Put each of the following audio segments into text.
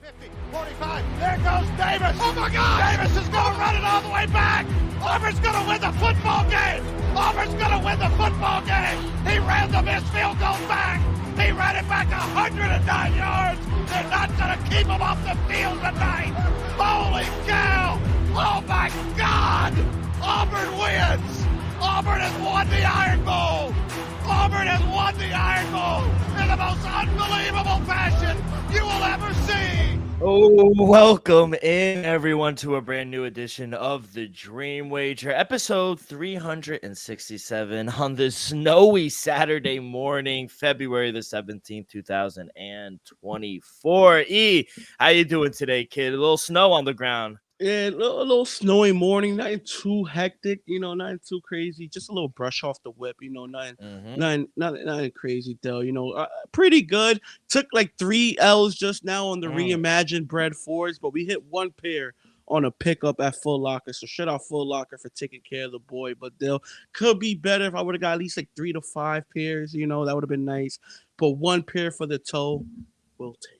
50, 45, there goes Davis. Oh my God! Davis is going to run it all the way back. Auburn's going to win the football game. Auburn's going to win the football game. He ran the missed field goal back. He ran it back 109 yards. They're not going to keep him off the field tonight. Holy cow! Oh my God! Auburn wins. Auburn has won the Iron Bowl. Auburn has won the Iron Bowl in the most unbelievable fashion you will ever see. Oh, welcome in everyone to a brand new edition of the Dream Wager, episode 367 on this snowy Saturday morning, February the 17th, 2024. E, how you doing today, kid? A little snow on the ground. Yeah, a little snowy morning, nothing too hectic, nothing too crazy. Just a little brush off the whip, nothing crazy though. Pretty good. Took like 3 L's just now on the reimagined bread fours, but we hit 1 pair on a pickup at Full Locker. So shout out Full Locker for taking care of the boy. But they'll could be better if I would have got at least like 3 to 5 pairs. That would have been nice. But 1 pair for the toe, we'll take.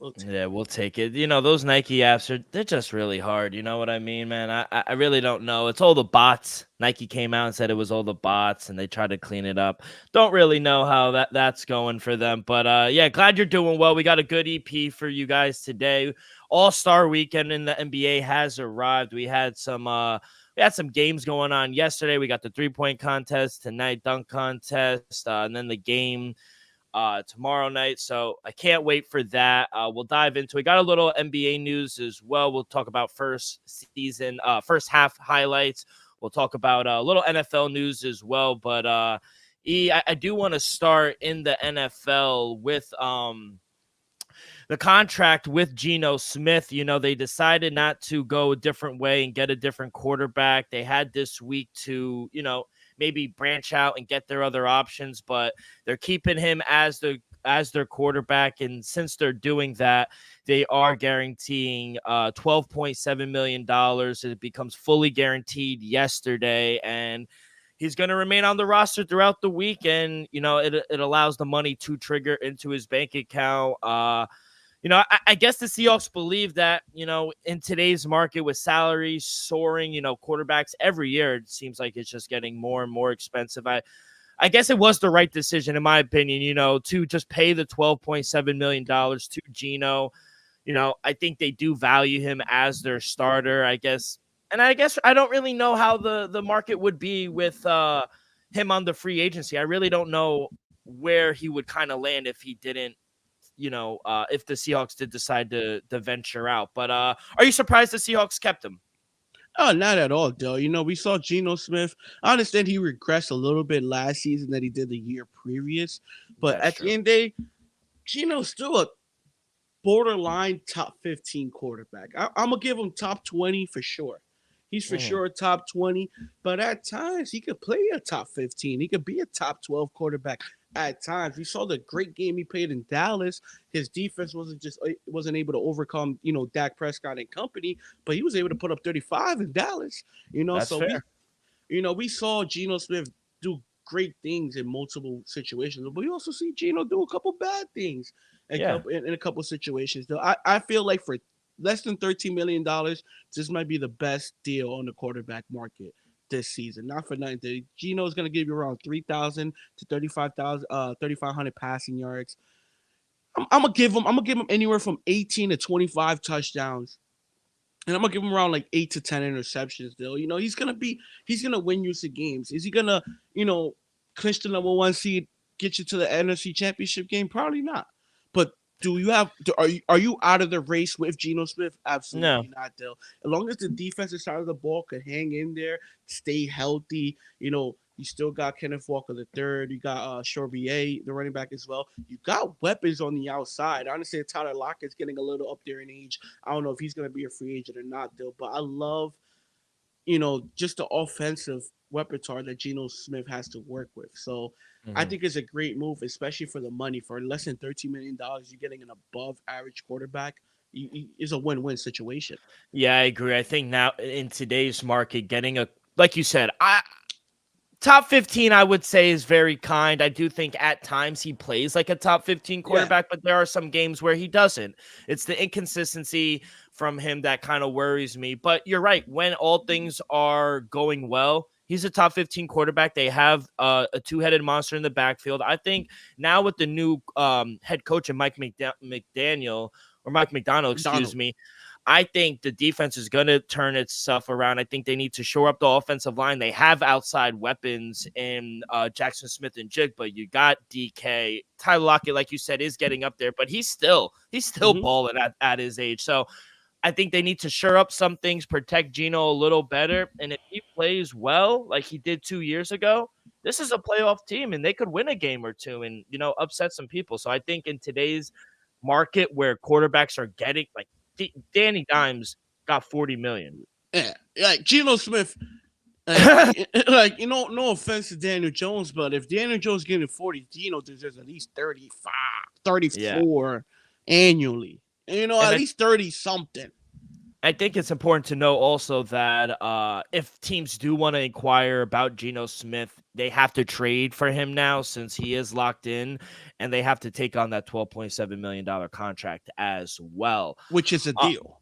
We'll take it. Those Nike apps they're just really hard. You know what I mean, man? I really don't know. It's all the bots. Nike came out and said it was all the bots, and they tried to clean it up. Don't really know how that's going for them. But glad you're doing well. We got a good EP for you guys today. All-Star weekend in the NBA has arrived. We had some games going on yesterday. We got the 3-point contest tonight, dunk contest, and then the game tomorrow night. So I can't wait for that. We'll dive into it. Got a little NBA news as well. We'll talk about first half highlights. We'll talk about a little NFL news as well. But I do want to start in the NFL with the contract with Geno Smith. They decided not to go a different way and get a different quarterback. They had this week to, maybe branch out and get their other options, but they're keeping him as their quarterback. And since they're doing that, they are guaranteeing $12.7 million. It becomes fully guaranteed yesterday, and he's going to remain on the roster throughout the week. And, it allows the money to trigger into his bank account. I guess the Seahawks believe that, in today's market with salaries soaring, quarterbacks every year, it seems like it's just getting more and more expensive. I guess it was the right decision, in my opinion, to just pay the $12.7 million to Geno. I think they do value him as their starter, I guess. And I guess I don't really know how the market would be with him on the free agency. I really don't know where he would kind of land if he didn't, if the Seahawks did decide to venture out. But are you surprised the Seahawks kept him? Oh, not at all, Dale. We saw Geno Smith. I understand he regressed a little bit last season that he did the year previous. But at the end of the day, Geno's still a borderline top 15 quarterback. I'm going to give him top 20 for sure. He's for sure a top 20. But at times, he could play a top 15. He could be a top 12 quarterback. At times, we saw the great game he played in Dallas. His defense wasn't able to overcome, Dak Prescott and company, but he was able to put up 35 in Dallas. That's so fair. We saw Geno Smith do great things in multiple situations, but we also see Geno do a couple bad things in a couple situations. Though I feel like for less than $13 million, this might be the best deal on the quarterback market this season. Not for nothing. Geno is going to give you around 3,000 to 3,500 passing yards. I'm gonna give him anywhere from 18 to 25 touchdowns, and I'm gonna give him around like 8 to 10 interceptions. Though he's gonna win you some games. Is he gonna clinch the number 1 seed, get you to the NFC Championship game? Probably not. But are you out of the race with Geno Smith? Absolutely not, Dale. As long as the defensive side of the ball could hang in there, stay healthy, you still got Kenneth Walker III. You got Chorbier, the running back as well. You got weapons on the outside. I understand Tyler Lockett's getting a little up there in age. I don't know if he's going to be a free agent or not, Dale. But I love, just the offensive repertoire that Geno Smith has to work with. So I think it's a great move, especially for the money. For less than $13 million, you're getting an above-average quarterback. It's a win-win situation. Yeah, I agree. I think now in today's market, getting like you said, Top 15, I would say, is very kind. I do think at times he plays like a top 15 quarterback, but there are some games where he doesn't. It's the inconsistency from him that kind of worries me. But you're right. When all things are going well, he's a top 15 quarterback. They have a two-headed monster in the backfield. I think now with the new head coach and Mike McDonald, excuse me, I think the defense is going to turn its stuff around. I think they need to shore up the offensive line. They have outside weapons in Jackson Smith and Jig, but you got DK. Tyler Lockett, like you said, is getting up there, but he's still balling at his age. So I think they need to shore up some things, protect Geno a little better. And if he plays well, like he did 2 years ago, this is a playoff team and they could win a game or two and, upset some people. So I think in today's market where quarterbacks are getting like, Danny Dimes got $40 million. Yeah, like Geno Smith. No offense to Daniel Jones, but if Daniel Jones getting 40, Geno deserves at least 35, 34 annually. And, at least 30 something. I think it's important to know also that if teams do want to inquire about Geno Smith, they have to trade for him now since he is locked in, and they have to take on that $12.7 million contract as well. Which is a deal.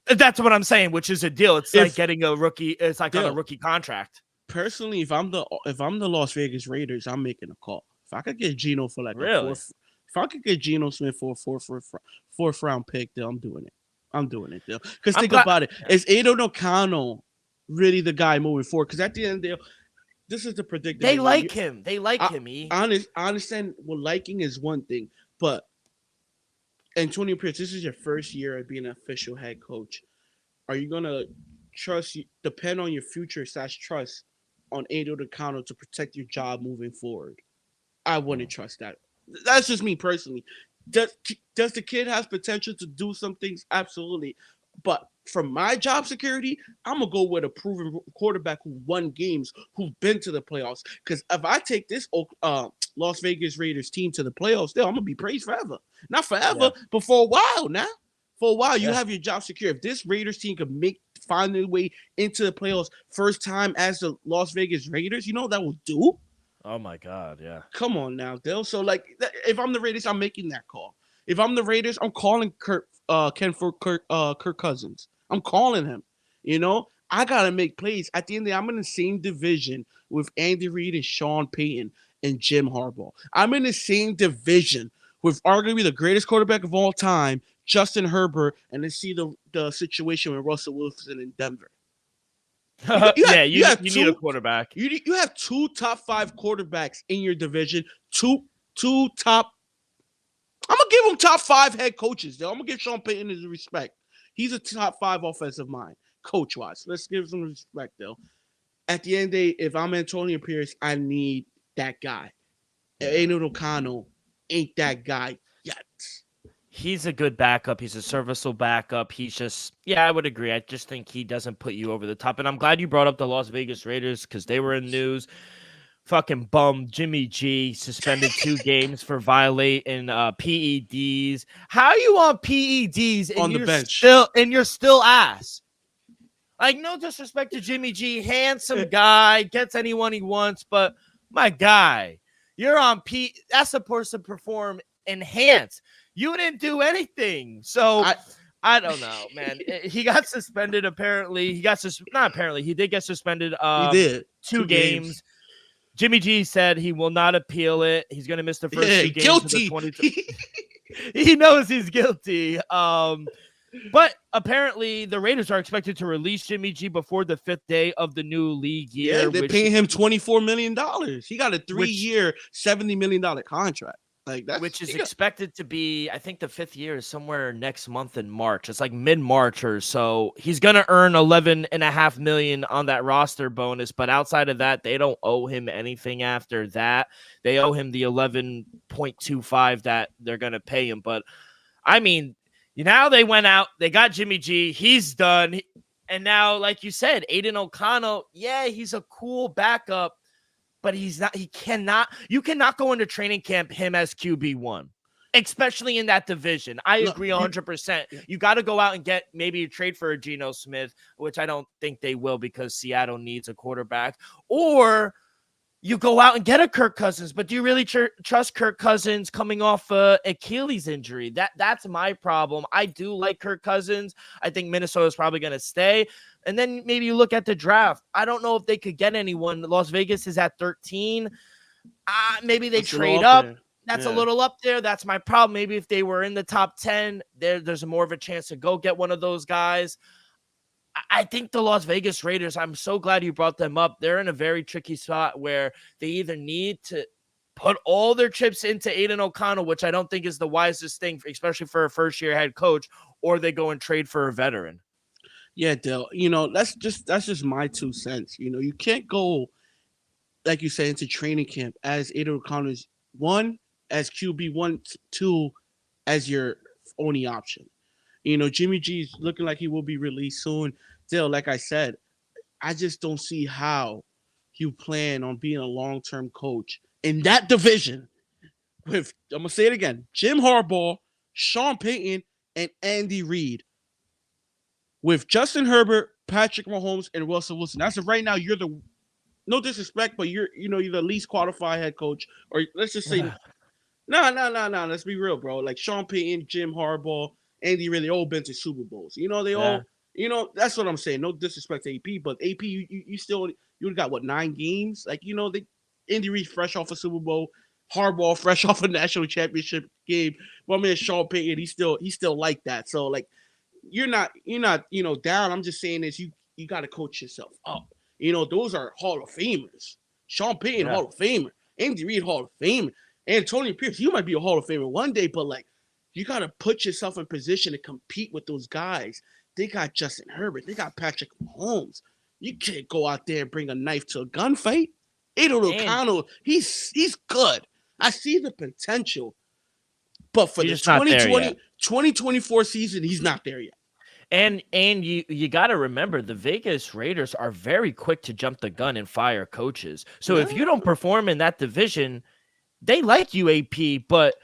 That's what I'm saying, which is a deal. It's like getting a rookie. It's like on a rookie contract. Personally, if I'm the Las Vegas Raiders, I'm making a call. If I could get Geno for like if I could get Geno Smith for a fourth round pick, then I'm doing it. Because think about it. Is Aidan O'Connell really the guy moving forward? Because at the end of the day, this is the predictable. They like him. I understand. Well, liking is one thing, but Antonio Pierce, this is your first year of being an official head coach. Are you gonna depend on your future / trust on Aidan O'Connell to protect your job moving forward? I wouldn't trust that. That's just me personally. Does the kid have potential to do some things? Absolutely. But for my job security, I'm going to go with a proven quarterback who won games, who've been to the playoffs. Because if I take this Las Vegas Raiders team to the playoffs, I'm going to be praised forever. Not forever, but for a while now. For a while, you have your job secure. If this Raiders team could find their way into the playoffs first time as the Las Vegas Raiders, you know what that will do? Oh my God, yeah. Come on now, Dale. So if I'm the Raiders, I'm making that call. If I'm the Raiders, I'm calling Kirk Cousins. I'm calling him. I gotta make plays. At the end of the day, I'm in the same division with Andy Reid and Sean Payton and Jim Harbaugh. I'm in the same division with arguably the greatest quarterback of all time, Justin Herbert, and then see the situation with Russell Wilson in Denver. You need a quarterback. You have 2 top 5 quarterbacks in your division. Two top. I'm gonna give him top 5 head coaches. Though I'm gonna give Sean Payton his respect. He's a top 5 offensive mind, coach wise. Let's give some respect though. At the end of the day, if I'm Antonio Pierce, I need that guy. Aidan O'Connell ain't that guy yet. He's a good backup. He's a serviceable backup. He's just, I would agree. I just think he doesn't put you over the top. And I'm glad you brought up the Las Vegas Raiders because they were in news. Fucking bum Jimmy G suspended 2 games for violating PEDs. How you on PEDs and on the bench you're still ass? Like, no disrespect to Jimmy G, handsome guy, gets anyone he wants, but my guy, you're on that's supposed to perform enhanced. You didn't do anything. So I don't know, man. He got suspended apparently. He did get suspended he did. 2 games. Jimmy G said he will not appeal it. He's going to miss the first 2 games. Guilty. Of the he knows he's guilty. But apparently the Raiders are expected to release Jimmy G before the 5th day of the new league year. Yeah, they're paying him $24 million. He got a 3-year, $70 million contract. Which is expected to be, I think the 5th year is somewhere next month in March. It's like mid-March or so. He's going to earn $11.5 million on that roster bonus, but outside of that, they don't owe him anything after that. They owe him the $11.25 that they're going to pay him. But, I mean, now they went out. They got Jimmy G. He's done. And now, like you said, Aidan O'Connell, he's a cool backup. But you cannot go into training camp him as QB1, especially in that division. I agree 100%. You got to go out and get maybe a trade for a Geno Smith, which I don't think they will because Seattle needs a quarterback. Or you go out and get a Kirk Cousins, but do you really trust Kirk Cousins coming off a Achilles injury? That's my problem. I do like Kirk Cousins. I think Minnesota is probably going to stay. And then maybe you look at the draft. I don't know if they could get anyone. Las Vegas is at 13. Maybe they trade up. That's a little up there. That's my problem. Maybe if they were in the top 10, there's more of a chance to go get one of those guys. I think the Las Vegas Raiders, I'm so glad you brought them up. They're in a very tricky spot where they either need to put all their chips into Aiden O'Connell, which I don't think is the wisest thing, especially for a first-year head coach, or they go and trade for a veteran. Yeah, Dale. That's just my 2 cents. You can't go, like you said, into training camp as Aiden O'Connell's 1, as QB 1, 2, as your only option. Jimmy G's looking like he will be released soon. Still, like I said, I just don't see how you plan on being a long-term coach in that division with, I'm going to say it again, Jim Harbaugh, Sean Payton, and Andy Reid. With Justin Herbert, Patrick Mahomes, and Russell Wilson. As of right now, you're no disrespect, but you're the least qualified head coach. Or let's just say, no. Let's be real, bro. Like Sean Payton, Jim Harbaugh, Andy Reid, they all been to Super Bowls. They all, that's what I'm saying. No disrespect to AP, but AP, you got what, 9 games? Like, Andy Reid fresh off a Super Bowl, Harbaugh fresh off a national championship game. My man Sean Payton, he's still like that. So like, you're not down. I'm just saying this. You got to coach yourself up. Those are Hall of Famers. Sean Payton, Hall of Famer. Andy Reid, Hall of Famer. Antonio Pierce, you might be a Hall of Famer one day, but like, you got to put yourself in position to compete with those guys. They got Justin Herbert. They got Patrick Mahomes. You can't go out there and bring a knife to a gunfight. Aiden O'Connell, he's good. I see the potential. But for the 2024 season, he's not there yet. And you got to remember, the Vegas Raiders are very quick to jump the gun and fire coaches. So if you don't perform in that division, they like you, AP, but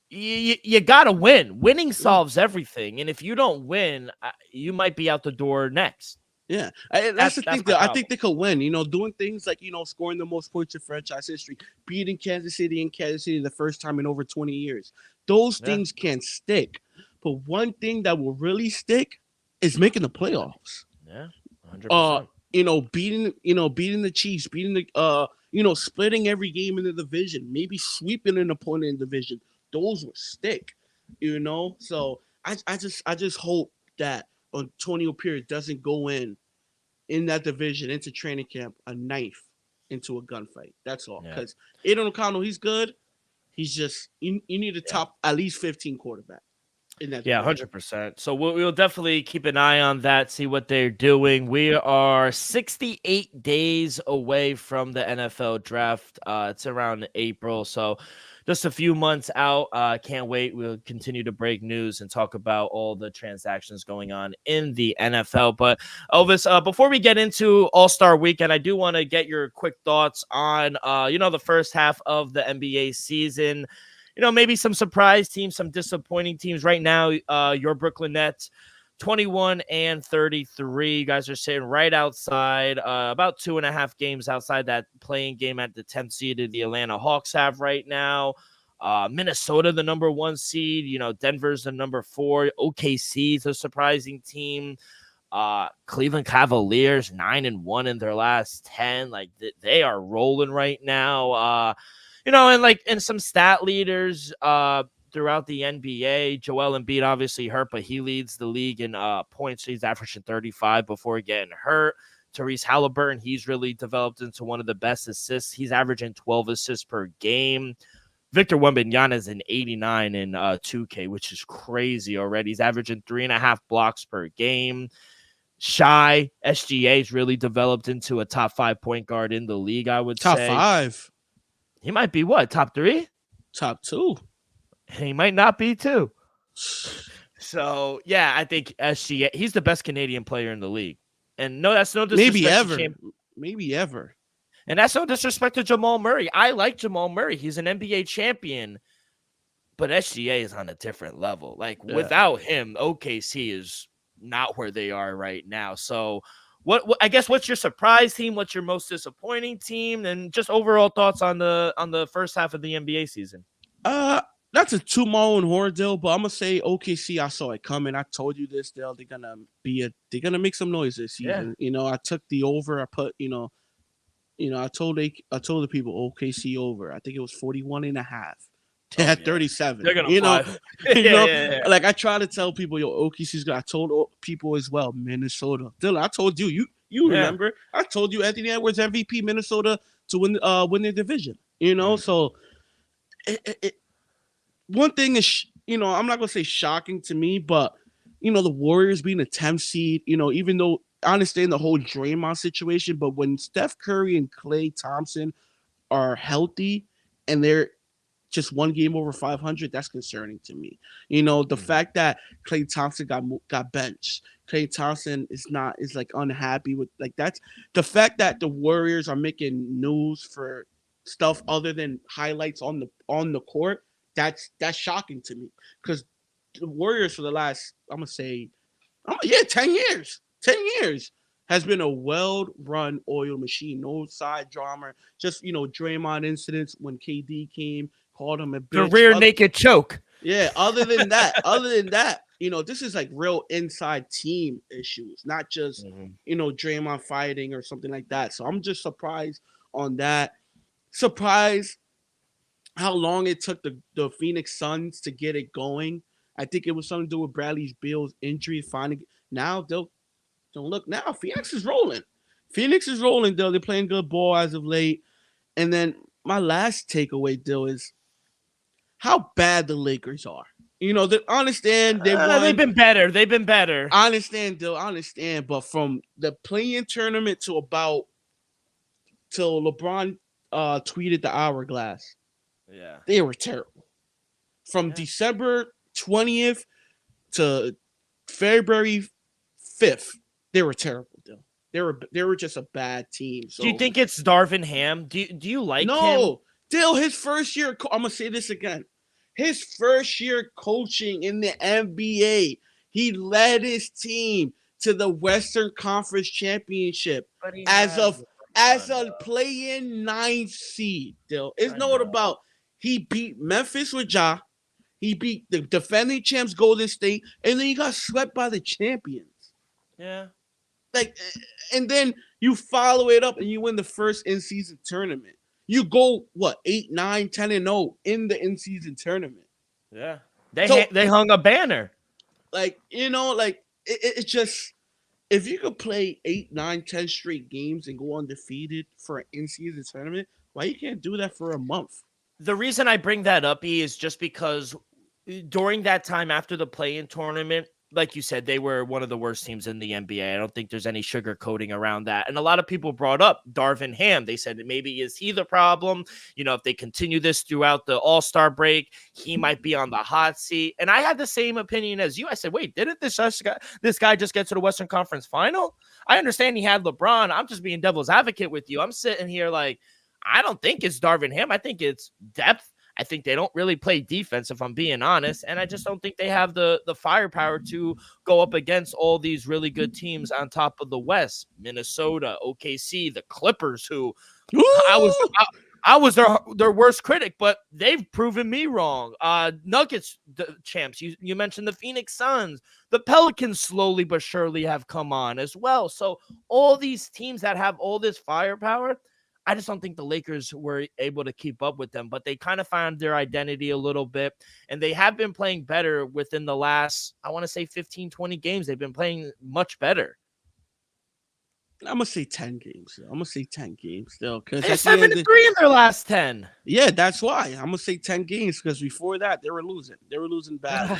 you got to win. Winning solves everything. And if you don't win, you might be out the door next. Yeah, that's the thing. I think they could win. Doing things like scoring the most points in franchise history, beating Kansas City in Kansas City the first time in over 20 years. Those things can stick. But one thing that will really stick is making the playoffs. Yeah, 100%. Beating the Chiefs, beating the splitting every game in the division, maybe sweeping an opponent in the division. Those will stick. So I just hope that Antonio Pierce doesn't go in that division into training camp a knife into a gunfight. That's all. Because Aiden O'Connell, he's good. He's just you need a top at least 15 quarterback in that. Yeah, 100%. So we'll definitely keep an eye on that, see what they're doing. We are 68 days away from the NFL draft. It's around April, so just a few months out. Can't wait. We'll continue to break news and talk about all the transactions going on in the NFL. But Elvis, before we get into All-Star Weekend, I do want to get your quick thoughts on, the first half of the NBA season. Maybe some surprise teams, some disappointing teams. Right now, your Brooklyn Nets, 21-33. You guys are sitting right outside, about 2.5 games outside that playing game at the 10th seed the Atlanta Hawks have right now. Minnesota, the number 1 seed. Denver's the number 4. OKC's a surprising team. Cleveland Cavaliers, 9-1 in their last 10. Like, they are rolling right now. And some stat leaders throughout the NBA. Joel Embiid obviously hurt, but he leads the league in points. He's averaging 35 before getting hurt. Therese Halliburton, he's really developed into one of the best assists. He's averaging 12 assists per game. Victor Wembanyama is an 89 in 2K, which is crazy already. He's averaging 3.5 blocks per game. Shy SGA's really developed into a top 5 point guard in the league, I would say. Top 5. He might be what? Top 3? Top 2. He might not be too. So, yeah, I think SGA, he's the best Canadian player in the league. And no, that's no disrespect. Maybe ever. And that's no disrespect to Jamal Murray. I like Jamal Murray. He's an NBA champion. But SGA is on a different level. Like, without him, OKC is not where they are right now. So, what I guess what's your surprise team? What's your most disappointing team? And just overall thoughts on the first half of the NBA season. That's a two-mile and horror deal, but I'm gonna say OKC. I saw it coming. I told you this, Dale. They're gonna make some noise this season. Yeah. I took the over. I put I told the people OKC over. I think it was 41.5. They had 37. They're gonna fly. Yeah. Like I try to tell people, OKC's good. I told people as well, Minnesota. Dylan, I told you. You remember? I told you Anthony Edwards MVP Minnesota to win their division. So one thing is, I'm not gonna say shocking to me, but the Warriors being a 10th seed, even though I understand the whole Draymond situation, but when Steph Curry and Klay Thompson are healthy and they're just one game over 500, that's concerning to me. The fact that Klay Thompson got benched, Klay Thompson is like unhappy with that's the fact that the Warriors are making news for stuff other than highlights on the court. That's shocking to me because the Warriors for the last, I'm gonna say, 10 years. 10 years has been a well-run oil machine. No side drama. Just, Draymond incidents when KD came, called him a bitch. The rear naked choke. Yeah, other than that, this is like real inside team issues, not just, Draymond fighting or something like that. So I'm just surprised on that. Surprised how long it took the Phoenix Suns to get it going. I think it was something to do with Bradley Beal's injury. Finally, now don't look now. Phoenix is rolling. Though. They're playing good ball as of late. And then my last takeaway, Dill, is how bad the Lakers are. Understand they've been better. I understand, Dill. I understand. But from the play-in tournament till LeBron tweeted the hourglass. Yeah, they were terrible. From December 20th to February 5th, they were terrible. They were just a bad team. So, do you think it's Darvin Ham? Do you like him? No, Dill. His first year. I'm gonna say this again. His first year coaching in the NBA, he led his team to the Western Conference Championship as a play-in 9th seed. Dill, it's not about. He beat Memphis with Ja. He beat the defending champs Golden State, and then he got swept by the champions. Yeah. And then you follow it up and you win the first in-season tournament. You go, 8, 9, 10-0 in the in-season tournament. Yeah. They hung a banner. It's just, if you could play 8, 9, 10 straight games and go undefeated for an in-season tournament, why you can't do that for a month? The reason I bring that up, is just because during that time after the play-in tournament, like you said, they were one of the worst teams in the NBA. I don't think there's any sugarcoating around that. And a lot of people brought up Darvin Ham. They said, maybe is he the problem? If they continue this throughout the All-Star break, he might be on the hot seat. And I had the same opinion as you. I said, wait, didn't this guy just get to the Western Conference Final? I understand he had LeBron. I'm just being devil's advocate with you. I'm sitting here like, I don't think it's Darvin Ham. I think it's depth. I think they don't really play defense, if I'm being honest. And I just don't think they have the firepower to go up against all these really good teams on top of the West. Minnesota, OKC, the Clippers, who I was their worst critic, but they've proven me wrong. Nuggets, the champs. You mentioned the Phoenix Suns. The Pelicans slowly but surely have come on as well. So all these teams that have all this firepower, I just don't think the Lakers were able to keep up with them, but they kind of found their identity a little bit, and they have been playing better within the last, I want to say 15, 20 games. They've been playing much better. I'm going to say 10 games. I'm going to say 10 games still. They're 7-3 in their last 10. Yeah, that's why. I'm going to say 10 games because before that, they were losing. They were losing bad.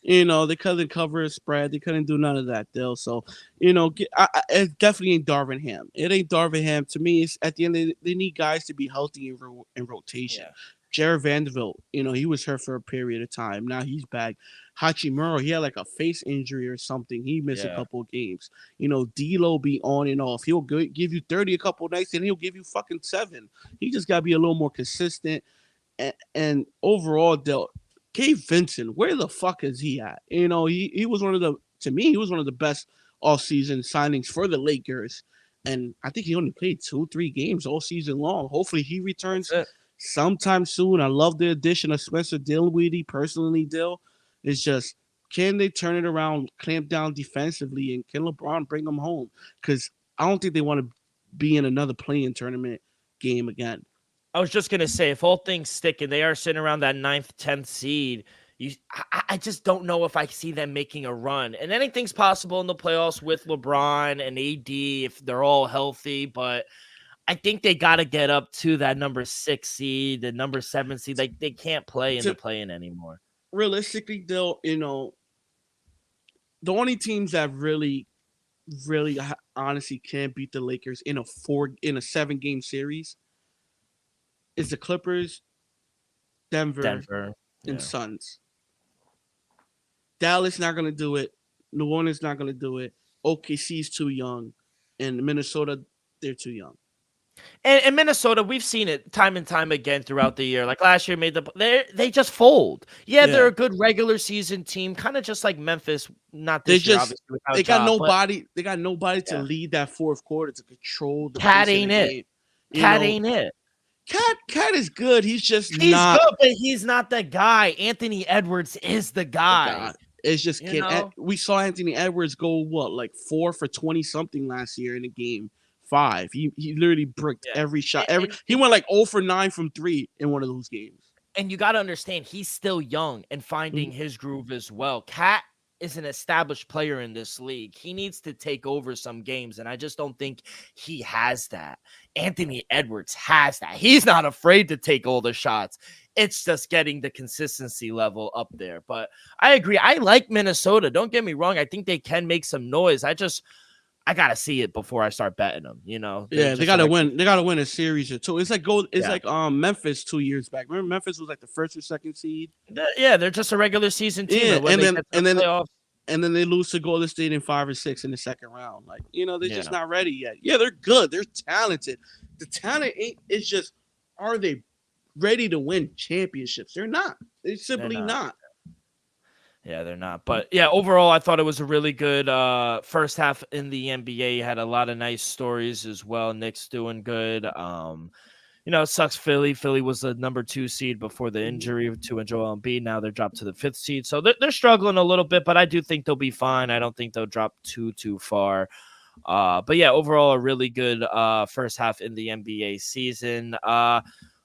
They couldn't cover a spread. They couldn't do none of that, Dill. So, it definitely ain't Darvin Ham. It ain't Darvin Ham. To me, it's at the end, they need guys to be healthy in rotation. Yeah. Jared Vanderbilt, he was hurt for a period of time. Now he's back. Hachimura, he had like a face injury or something. He missed a couple of games. D'Lo be on and off. He'll give you 30 a couple of nights, and he'll give you fucking 7. He just got to be a little more consistent. And overall, Gabe Vincent, where the fuck is he at? He was one of the best all season signings for the Lakers, and I think he only played 2-3 games all season long. Hopefully, he returns sometime soon. I love the addition of Spencer Dinwiddie. Personally, Dill, it's just, can they turn it around, clamp down defensively, and can LeBron bring them home? Because I don't think they want to be in another play-in tournament game again. I was just gonna say, if all things stick and they are sitting around that 9th, 10th seed, I just don't know if I see them making a run. And anything's possible in the playoffs with LeBron and AD if they're all healthy. But I think they got to get up to that number 6 seed, the number 7 seed. Like, they can't play in the play-in anymore. Realistically, though, the only teams that really honestly can't beat the Lakers in a 7-game series is the Clippers, Denver, and Suns. Dallas not going to do it. New Orleans not going to do it. OKC's too young. And Minnesota, they're too young. And Minnesota, we've seen it time and time again throughout the year. Like last year, they just fold. Yeah, they're a good regular season team, kind of just like Memphis. Not this year, obviously. They got nobody. They got nobody to lead that fourth quarter to control the Cat ain't it. Game. Cat ain't it. Cat is good. He's good, but he's not the guy. Anthony Edwards is the guy. It's just we saw Anthony Edwards go like 4 for 20 something last year in a game 5. He literally bricked every shot. He went like 0 for 9 from 3 in one of those games. And you got to understand, he's still young and finding his groove as well. Cat is an established player in this league. He needs to take over some games, and I just don't think he has that. Anthony Edwards has that. He's not afraid to take all the shots. It's just getting the consistency level up there. But I agree. I like Minnesota. Don't get me wrong. I think they can make some noise. I got to see it before I start betting them, Yeah, they got to win. They got to win a series or two. It's like like Memphis 2 years back. Remember Memphis was like the 1st or 2nd seed? Yeah, they're just a regular season team. Yeah, and then they lose to Golden State in 5 or 6 in the second round. Like, they're just not ready yet. Yeah, they're good. They're talented. The talent it's just, are they ready to win championships? They're not. They're simply not. Yeah, they're not. But yeah, overall, I thought it was a really good first half in the NBA. You had a lot of nice stories as well. Knicks doing good. It sucks Philly. Philly was the number 2 seed before the injury to Joel Embiid. Now they're dropped to the 5th seed. So they're struggling a little bit, but I do think they'll be fine. I don't think they'll drop too far. But yeah, overall, a really good first half in the NBA season.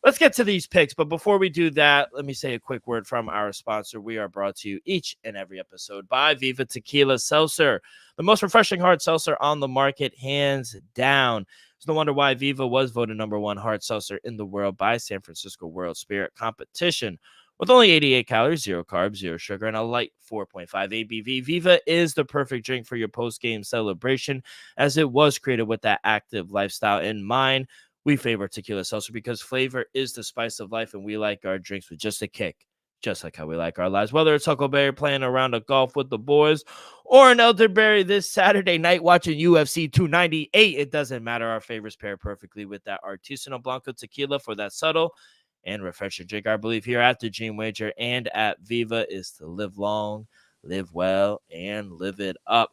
Let's get to these picks. But before we do that, let me say a quick word from our sponsor. We are brought to you each and every episode by Viva Tequila Seltzer, the most refreshing hard seltzer on the market, hands down. It's no wonder why Viva was voted number 1 hard seltzer in the world by San Francisco World Spirit Competition. With only 88 calories, 0 carbs, 0 sugar, and a light 4.5 ABV, Viva is the perfect drink for your post-game celebration, as it was created with that active lifestyle in mind. We favor tequila seltzer because flavor is the spice of life, and we like our drinks with just a kick, just like how we like our lives. Whether it's Huckleberry playing a round of golf with the boys or an elderberry this Saturday night watching UFC 298, it doesn't matter. Our favorites pair perfectly with that Artisanal Blanco tequila for that subtle and refreshing drink. Our belief here at the Dream Wager and at Viva is to live long, live well, and live it up.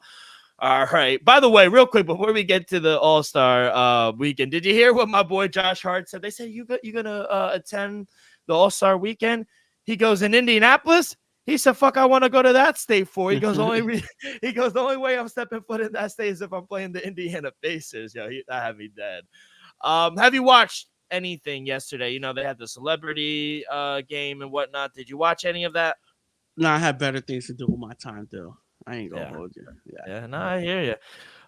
All right. By the way, real quick, before we get to the All-Star weekend, did you hear what my boy Josh Hart said? They said, you're going to attend the All-Star weekend? He goes, in Indianapolis? He said, fuck, I want to go to that state for. He goes, the only way I'm stepping foot in that state is if I'm playing the Indiana Pacers. Yo, that had me dead. Have you watched anything yesterday? They had the celebrity game and whatnot. Did you watch any of that? No, I had better things to do with my time, though. I ain't gonna hold you. Yeah, no, I hear you.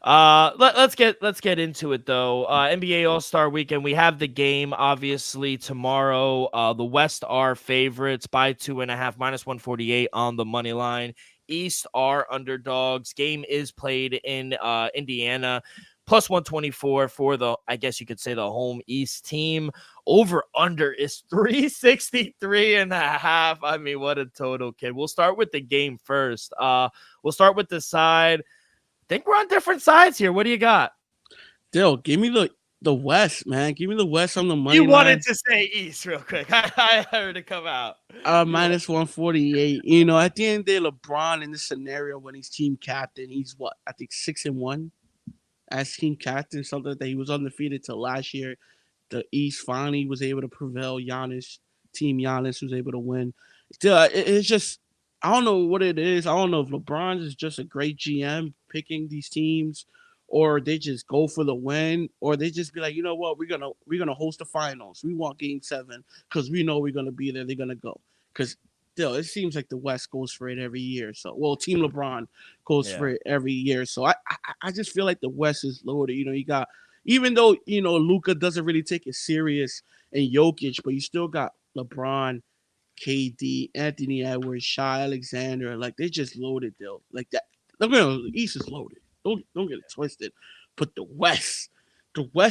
Let's get into it though. NBA All-Star Weekend. We have the game obviously tomorrow. The West are favorites by 2.5, -148 on the money line. East are underdogs. Game is played in Indiana. +124 for the, I guess you could say, the home East team. Over under is 363.5. I mean, what a total, kid. We'll start with the game first. We'll start with the side. I think we're on different sides here. What do you got? Dill, give me the The West, man. Give me the West on the money You wanted line. to say East real quick. I heard it come out. Minus 148. You know, at the end of the day, LeBron in this scenario when he's team captain, he's what? I think 6-1 as team captain, something that he was undefeated till last year. The East finally was able to prevail. Team Giannis was able to win. Still, it's just I don't know what it is. I don't know if LeBron is just a great GM picking these teams, or they just go for the win, or they just be like, you know what, we're gonna host the finals. We want Game 7 because we know we're gonna be there. They're gonna go because still it seems like the West goes for it every year. So Team LeBron goes for it every year. So I just feel like the West is loaded. You know, you got even though Luka doesn't really take it serious and Jokic, but you still got LeBron, KD, Anthony Edwards, Shai Alexander. Like they just loaded though. Like that. Look, the East is loaded. Don't get it twisted. But the West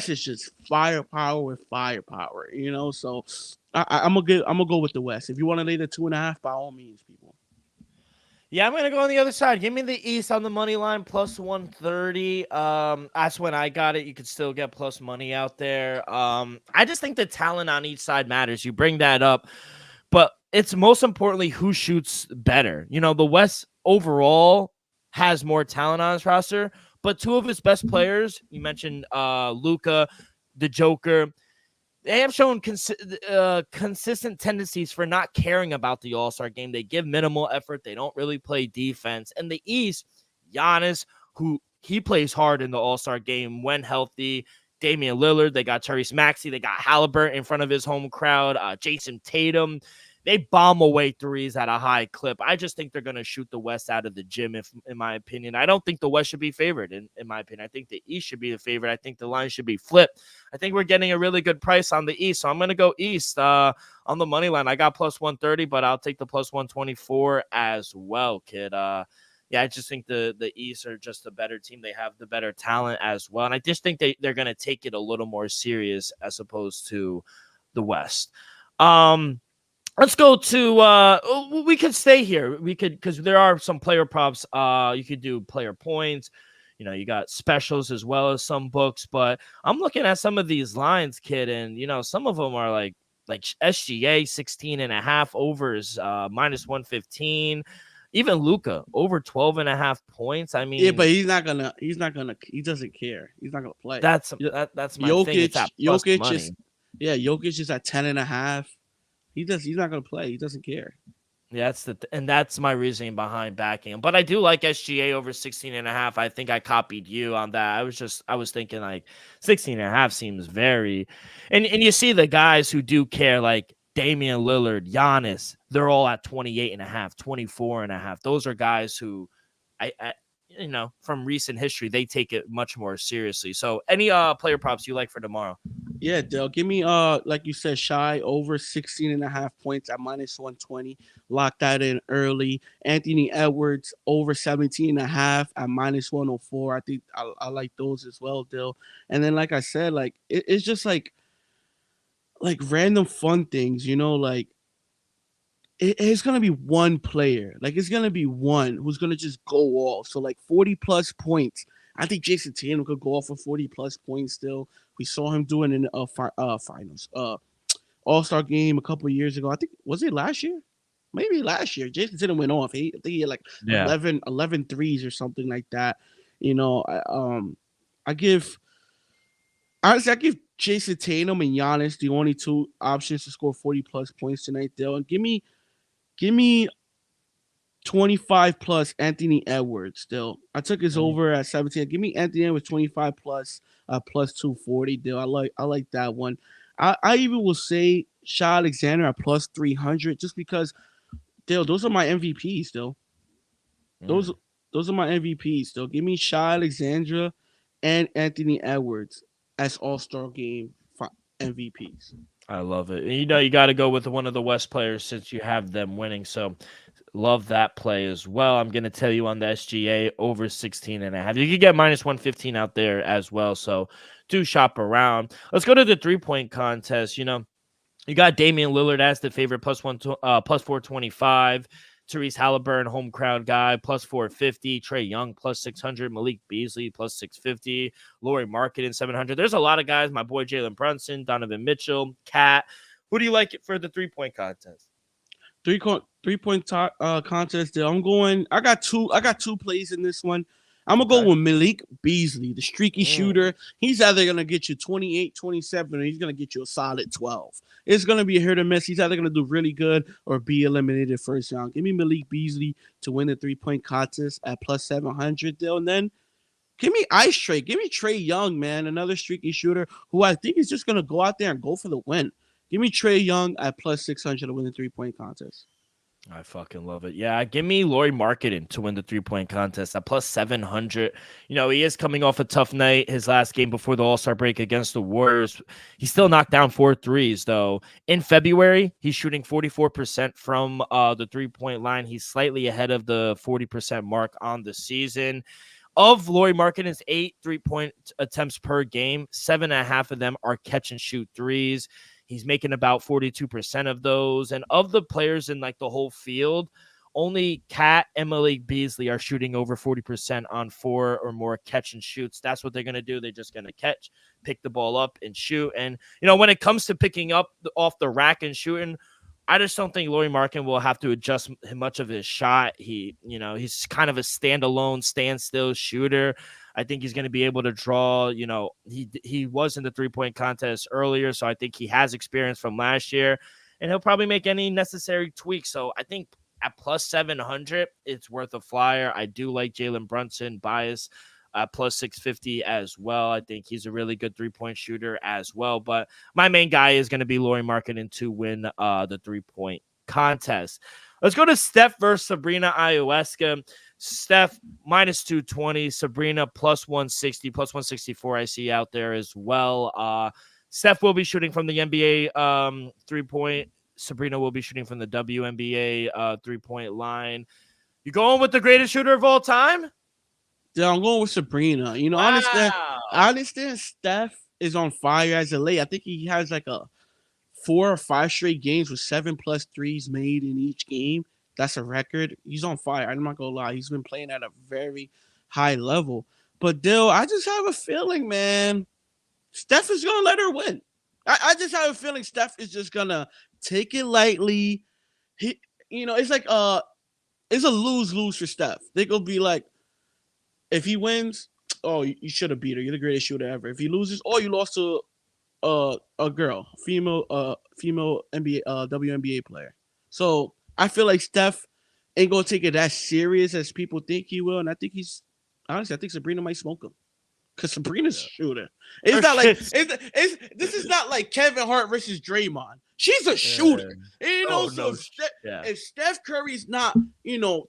is just firepower with firepower. So I'm gonna go with the West. If you want to lay the 2.5, by all means, people. Yeah, I'm going to go on the other side. Give me the East on the money line, plus 130. That's when I got it. You could still get plus money out there. I just think the talent on each side matters. You bring that up. But it's most importantly who shoots better. The West overall has more talent on its roster, but two of its best players, you mentioned Luka, the Joker, they have shown consistent tendencies for not caring about the All-Star game. They give minimal effort. They don't really play defense. And the East, Giannis, who he plays hard in the All-Star game when healthy. Damian Lillard, they got Tyrese Maxey, they got Halliburton in front of his home crowd. Jason Tatum, they bomb away threes at a high clip. I just think they're going to shoot the West out of the gym, in my opinion. I don't think the West should be favored, in my opinion. I think the East should be the favorite. I think the line should be flipped. I think we're getting a really good price on the East, so I'm going to go East on the money line. I got plus 130, but I'll take the plus 124 as well, kid. Yeah, I just think the East are just a better team. They have the better talent as well. And I just think they're going to take it a little more serious as opposed to the West. Let's go to we could stay here. We could, because there are some player props. You could do player points. You got specials as well as some books. But I'm looking at some of these lines, kid, and some of them are like SGA 16.5 overs, minus 115. Even Luka over 12.5 points. I mean, yeah, but he doesn't care. He's not gonna play. That's my thing. It's that plus Jokic money. Jokic is at 10.5. He's not gonna play. He doesn't care. Yeah, that's my reasoning behind backing him. But I do like SGA over 16.5. I think I copied you on that. I was thinking like 16.5 seems very, and you see the guys who do care, like Damian Lillard, Giannis, they're all at 28.5, 24.5. Those are guys who I from recent history, they take it much more seriously. So any player props you like for tomorrow? Yeah, Dale, give me like you said, Shai over 16.5 points at minus 120. Lock that in early. Anthony Edwards over 17.5 at minus 104. I think I like those as well, Dale. And then like I said, like it's just like random fun things, like it's gonna be one player. Like it's gonna be one who's gonna just go off. So like 40 plus points. I think Jason Tatum could go off for 40 plus points still. We saw him doing in finals, All-Star game a couple of years ago. I think was it last year? Maybe last year. Jason Tatum went off. I think he had like 11 threes or something like that. I give Jason Tatum and Giannis the only two options to score 40 plus points tonight, Dale. And give me 25 plus Anthony Edwards still. I took his over at 17. Give me Anthony Edwards 25 plus plus 240 deal. I like that one. I even will say Shai Alexander at plus 300 just because those are my MVPs still. Those are my MVPs still. Give me Shai Alexander and Anthony Edwards as All-Star game MVPs. I love it. You got to go with one of the West players since you have them winning. So love that play as well. I'm going to tell you on the SGA over 16.5. You could get minus 115 out there as well. So do shop around. Let's go to the 3-point contest. You got Damian Lillard as the favorite plus 425. Therese Halliburton, home crowd guy, plus 450. Trae Young, plus 600. Malik Beasley, plus 650. Lauri Markkanen, 700. There's a lot of guys. My boy Jalen Brunson, Donovan Mitchell, Cat. Who do you like for the 3-point contest? 3-point contest. There. I got two plays in this one. I'm going to go with Malik Beasley, the streaky shooter. He's either going to get you 28, 27, or he's going to get you a solid 12. It's going to be a hit or miss. He's either going to do really good or be eliminated first round. Give me Malik Beasley to win the 3-point contest at plus 700, Dill. And then give me Ice Trae. Give me Trae Young, man, another streaky shooter who I think is just going to go out there and go for the win. Give me Trae Young at plus 600 to win the 3-point contest. I fucking love it. Yeah, give me Lauri Markkanen to win the 3-point contest at plus 700. You know, he is coming off a tough night. His last game before the All-Star break against the Warriors, he still knocked down 4 threes, though. In February, he's shooting 44% from the 3-point line. He's slightly ahead of the 40% mark on the season. Of Lauri Markkanen's 8 3-point attempts per game, 7.5 of them are catch-and-shoot threes. He's making about 42% of those. And of the players in like the whole field, only Cat and Malik Beasley are shooting over 40% on 4 or more catch and shoots. That's what they're going to do. They're just going to catch, pick the ball up and shoot. And, you know, when it comes to picking up off the rack and shooting, I just don't think Lauri Markkanen will have to adjust much of his shot. He's kind of a standalone, standstill shooter. I think he's going to be able to draw. You know, he was in the 3-point contest earlier, so I think he has experience from last year, and he'll probably make any necessary tweaks. So I think at plus 700, it's worth a flyer. I do like Jalen Brunson, bias plus 650 as well. I think he's a really good 3-point shooter as well. But my main guy is going to be Lauri Markkanen to win the 3-point contest. Let's go to Steph versus Sabrina Ionescu. Steph minus 220, Sabrina plus 160, plus 164 I see out there as well. Steph will be shooting from the NBA 3-point. Sabrina will be shooting from the WNBA 3-point line. You going with the greatest shooter of all time? Yeah, I'm going with Sabrina. You know, wow. I understand Steph is on fire as of late. I think he has like a 4 or 5 straight games with 7+ threes made in each game. That's a record. He's on fire. I'm not going to lie. He's been playing at a very high level. But, Dill, I just have a feeling, man, Steph is going to let her win. I just have a feeling Steph is just going to take it lightly. It's like it's a lose-lose for Steph. They're going to be like, if he wins, oh, you should have beat her. You're the greatest shooter ever. If he loses, oh, you lost to a girl, female NBA WNBA player. So I feel like Steph ain't gonna take it that serious as people think he will, and I think Sabrina might smoke him because Sabrina's a shooter. It's not like this is not like Kevin Hart versus Draymond. She's a shooter. If Steph Curry's not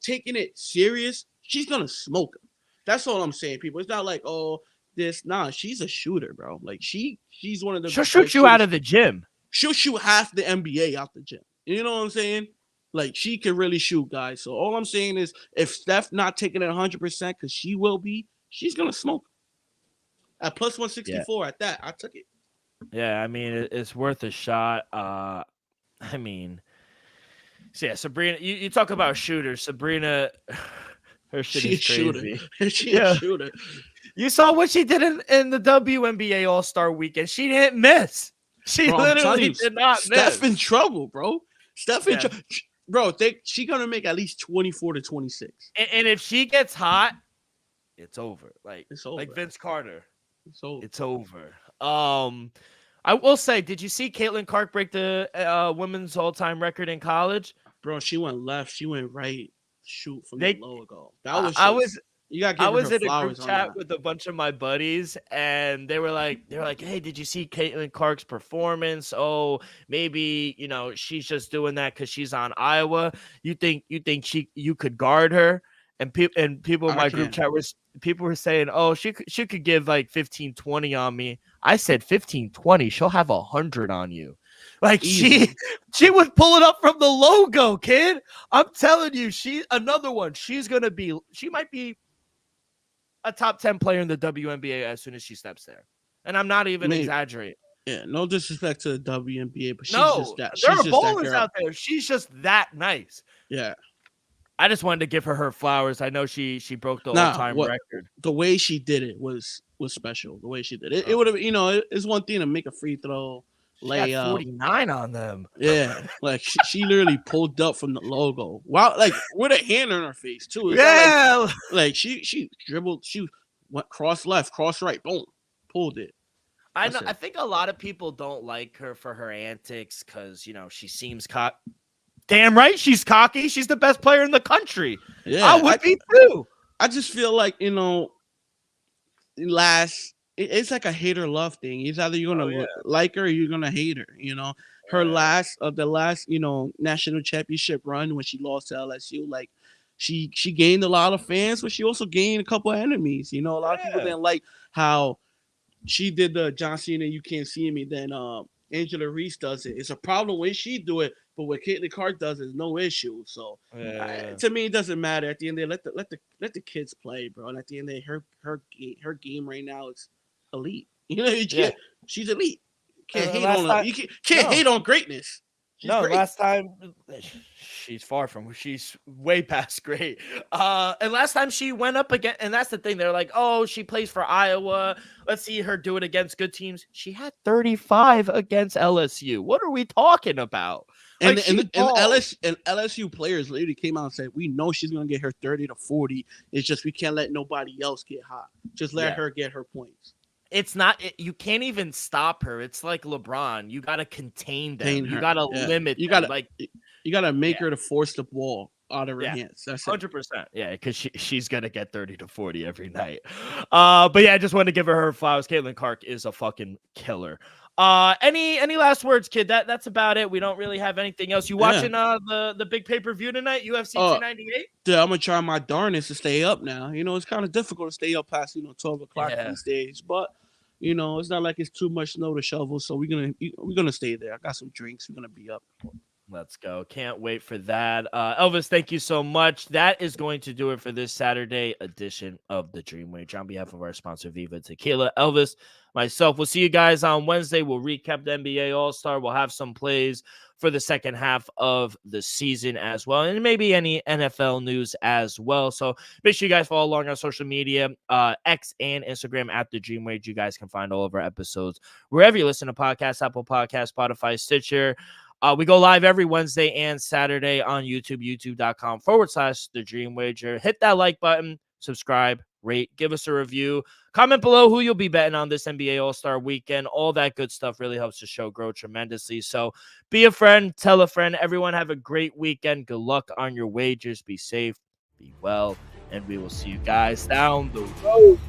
taking it serious, she's gonna smoke him. That's all I'm saying, people. It's not like she's a shooter, bro. Like she's one of the. She'll shoot you out of the gym. She'll shoot half the NBA out the gym. You know what I'm saying? Like she can really shoot, guys. So all I'm saying is, if Steph not taking it 100%, because she will be, she's gonna smoke. At plus 164, at that, I took it. Yeah, I mean it's worth a shot. Sabrina. You talk about shooters, Sabrina. Her shit is crazy. She's a shooter. You saw what she did in the WNBA All-Star Weekend. She didn't miss. She literally did not miss. Steph in trouble, bro. Bro, she's going to make at least 24 to 26. And if she gets hot, it's over. It's over. Like Vince Carter. It's over. I will say, did you see Caitlin Clark break the women's all-time record in college? Bro, she went left. She went right. Shoot from the logo. I was in a group chat with a bunch of my buddies, and they were like, "Hey, did you see Caitlin Clark's performance? Oh, maybe she's just doing that because she's on Iowa. You think you could guard her?" And people in my group chat were saying, "Oh, she could give like 15-20 on me." I said 15-20. She'll have 100 on you. Like easy. she would pull it up from the logo, kid. I'm telling you, another one. She might be a top 10 player in the WNBA as soon as she steps there. And I'm not even exaggerating. Yeah, no disrespect to the WNBA, but she's just that. There are bowlers out there. She's just that nice. Yeah. I just wanted to give her flowers. I know she broke the all-time record. The way she did it was special. The way she did it, it would have, it's one thing to make a free throw, lay up 49 on them. Yeah, like she literally pulled up from the logo. Wow, like with a hand on her face too. Like she dribbled, she went cross left, cross right, boom, pulled it. I know. I think a lot of people don't like her for her antics because she seems damn right, she's cocky. She's the best player in the country. Yeah, I would be too. I just feel like it's like a hate or love thing. It's either you're gonna like her or you're gonna hate her. Her last national championship run when she lost to LSU, like she gained a lot of fans, but she also gained a couple of enemies. A lot of people didn't like how she did the John Cena "You Can't See Me." Then Angela Reese does it. It's a problem when she do it, but when Caitlin Clark does it, it's no issue. So to me, it doesn't matter. At the end of the day, let the kids play, bro. And at the end of the day, her game right now is elite. She's elite. Can't hate on her. You can't hate on greatness. She's great. Last time she's far from. She's way past great. And last time she went up again, and that's the thing. They're like, oh, she plays for Iowa. Let's see her do it against good teams. She had 35 against LSU. What are we talking about? And LSU players literally came out and said, we know she's gonna get her 30 to 40. It's just we can't let nobody else get hot. Just let her get her points. It's not. You can't even stop her. It's like LeBron. You got to contain them. You got to limit. You got to make her to force the ball out of her hands. That's 100%. Yeah, because she's gonna get 30 to 40 every night. But yeah, I just want to give her flowers. Caitlin Clark is a fucking killer. Any last words, kid? That's about it. We don't really have anything else. You watching the big pay-per-view tonight, UFC 298? Yeah, I'm gonna try my darnest to stay up now. It's kind of difficult to stay up past 12 o'clock these days, but it's not like it's too much snow to shovel, so we're gonna stay there. I got some drinks. We're gonna be up. Let's go. Can't wait for that. Elvis, thank you so much. That is going to do it for this Saturday edition of the Dream Wager. On behalf of our sponsor, Viva Tequila, Elvis, myself, we'll see you guys on Wednesday. We'll recap the NBA All-Star. We'll have some plays for the second half of the season as well, and maybe any NFL news as well. So make sure you guys follow along on social media, X and Instagram at the Dream Wager. You guys can find all of our episodes wherever you listen to podcasts, Apple Podcasts, Spotify, Stitcher. We go live every Wednesday and Saturday on YouTube, youtube.com/The Dream Wager. Hit that like button, subscribe, rate, give us a review. Comment below who you'll be betting on this NBA All-Star weekend. All that good stuff really helps the show grow tremendously. So be a friend, tell a friend. Everyone have a great weekend. Good luck on your wagers. Be safe, be well, and we will see you guys down the road.